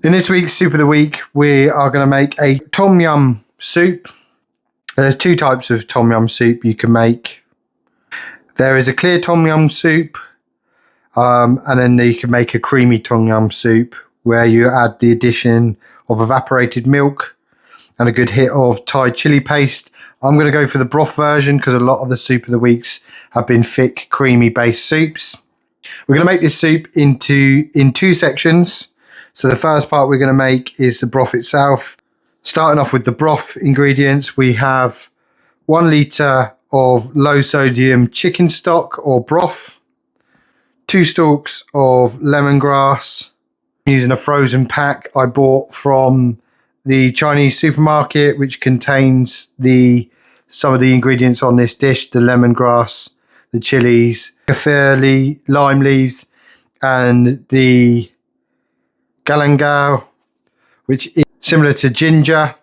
In this week's Soup of the Week, we are going to make a Tom Yum soup. There's two types of Tom Yum soup you can make. There is a clear Tom Yum soup, and then you can make a creamy Tom Yum soup where you add the addition of evaporated milk and a good hit of Thai chili paste. I'm going to go for the broth version because a lot of the Soup of the Weeks have been thick, creamy based soups. We're going to make this soup in two sections. So the first part we're going to make is the broth itself. Starting off with the broth ingredients, we have 1 litre of low sodium chicken stock or broth, 2 stalks of lemongrass. I'm using a frozen pack I bought from the Chinese supermarket, which contains some of the ingredients on this dish: the lemongrass, the chilies, kaffir lime leaves, and the galangal, which is similar to ginger.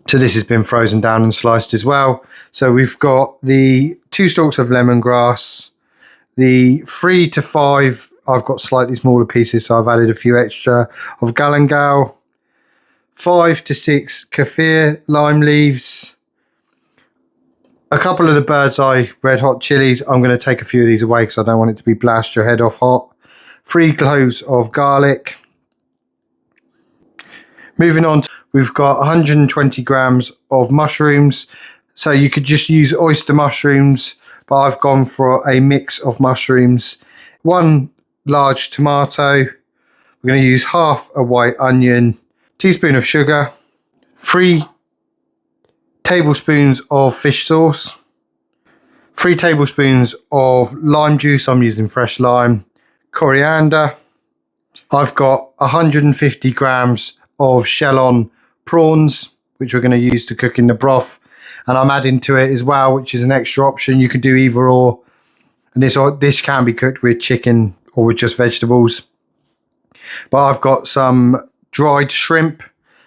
So this has been frozen down and sliced as well. So we've got the 2 stalks of lemongrass, the 3 to 5, I've got slightly smaller pieces, so I've added a few extra, of galangal, 5 to 6 kaffir lime leaves, a couple of the bird's eye red hot chilies. I'm going to take a few of these away because I don't want it to be blast your head off hot. 3 cloves of garlic. Moving on, we've got 120 grams of mushrooms. So you could just use oyster mushrooms, but I've gone for a mix of mushrooms. 1 large tomato. We're going to use half a white onion, teaspoon of sugar, 3 tablespoons of fish sauce, 3 tablespoons of lime juice. I'm using fresh lime. Coriander. I've got 150 grams of shell-on prawns, which we're going to use to cook in the broth, and I'm adding to it as well, which is an extra option. You could do either or, and this dish can be cooked with chicken or with just vegetables. But I've got some dried shrimp,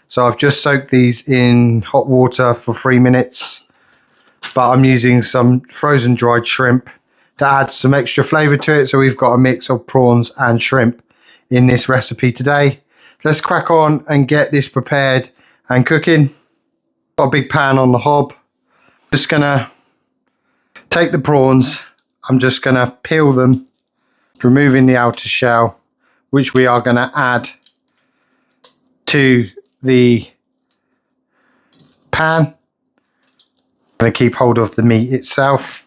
so I've just soaked these in hot water for 3 minutes, but I'm using some frozen dried shrimp to add some extra flavour to it. So we've got a mix of prawns and shrimp in this recipe today. Let's crack on and get this prepared and cooking. Got a big pan on the hob. Just gonna take the prawns. I'm just gonna peel them, removing the outer shell, which we are gonna add to the pan. I'm gonna keep hold of the meat itself.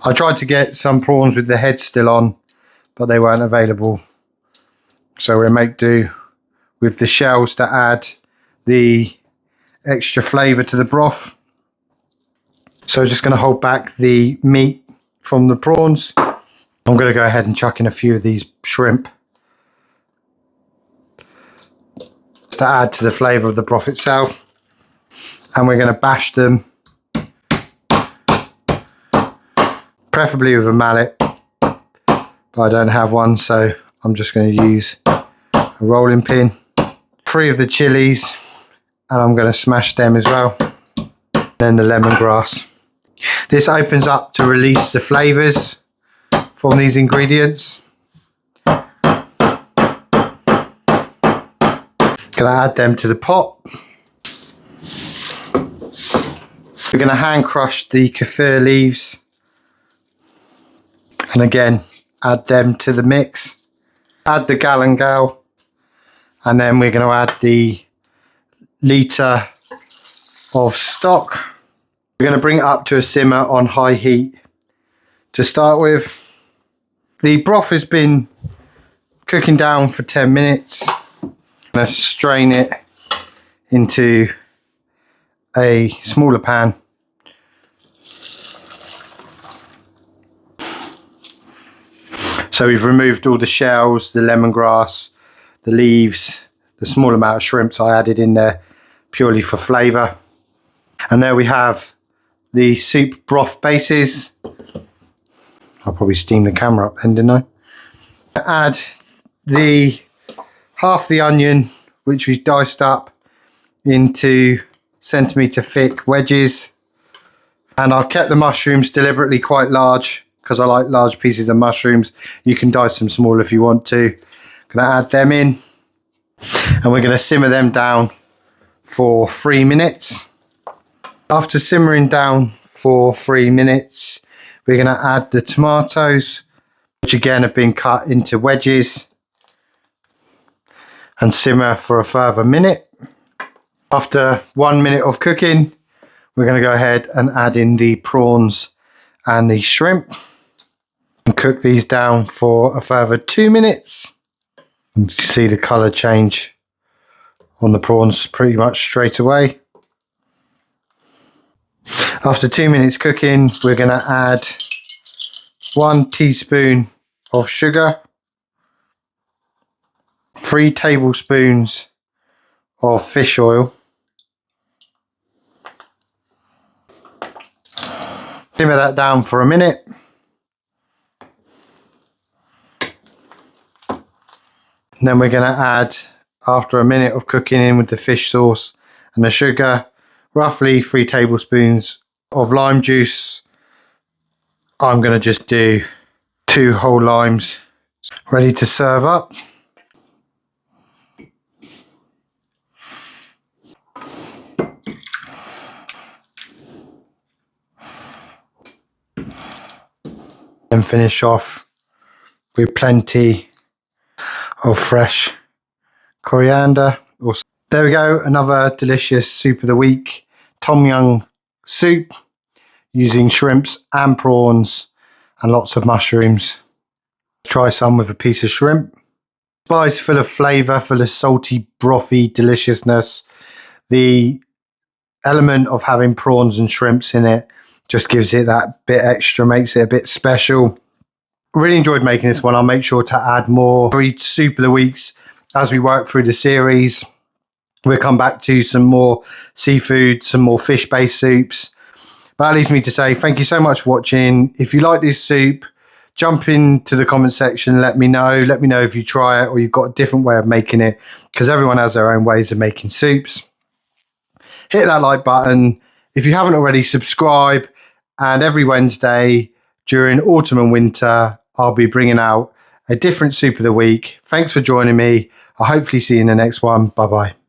I tried to get some prawns with the head still on, but they weren't available. So we'll make do with the shells to add the extra flavour to the broth. So just going to hold back the meat from the prawns. I'm going to go ahead and chuck in a few of these shrimp to add to the flavour of the broth itself. And we're going to bash them, preferably with a mallet, but I don't have one, so I'm just going to use a rolling pin. 3 of the chilies, and I'm going to smash them as well. Then the lemongrass. This opens up to release the flavours from these ingredients. Going to add them to the pot. We're going to hand crush the kaffir leaves, and again add them to the mix. Add the galangal, and then we're going to add the litre of stock. We're going to bring it up to a simmer on high heat to start with. The broth has been cooking down for 10 minutes. I'm going to strain it into a smaller pan. So we've removed all the shells, the lemongrass, the leaves, the small amount of shrimps I added in there purely for flavour. And there we have the soup broth bases. I'll probably steam the camera up then, didn't I? Add the half the onion, which we've diced up into centimetre thick wedges. And I've kept the mushrooms deliberately quite large because I like large pieces of mushrooms. You can dice them small if you want to. Gonna add them in, and we're gonna simmer them down for 3 minutes. After simmering down for 3 minutes, we're gonna add the tomatoes, which again have been cut into wedges, and simmer for a further minute. After 1 minute of cooking, we're going to go ahead and add in the prawns and the shrimp and cook these down for a further 2 minutes. And you can see the colour change on the prawns pretty much straight away. After 2 minutes cooking, we're going to add 1 teaspoon of sugar, 3 tablespoons of fish oil, simmer that down for a minute, and then we're going to add, after a minute of cooking in with the fish sauce and the sugar, roughly 3 tablespoons of lime juice. I'm going to just do 2 whole limes. Ready to serve up. And finish off with plenty of fresh coriander. There we go, another delicious soup of the week. Tom Yum soup using shrimps and prawns and lots of mushrooms. Try some with a piece of shrimp. Spice full of flavour, full of salty, brothy deliciousness. The element of having prawns and shrimps in it just gives it that bit extra, makes it a bit special. Really enjoyed making this one. I'll make sure to add more soup of the weeks as we work through the series. We'll come back to some more seafood, some more fish-based soups. But that leaves me to say thank you so much for watching. If you like this soup, jump into the comment section, let me know. Let me know if you try it or you've got a different way of making it, because everyone has their own ways of making soups. Hit that like button. If you haven't already, subscribe. And every Wednesday during autumn and winter, I'll be bringing out a different soup of the week. Thanks for joining me. I'll hopefully see you in the next one. Bye-bye.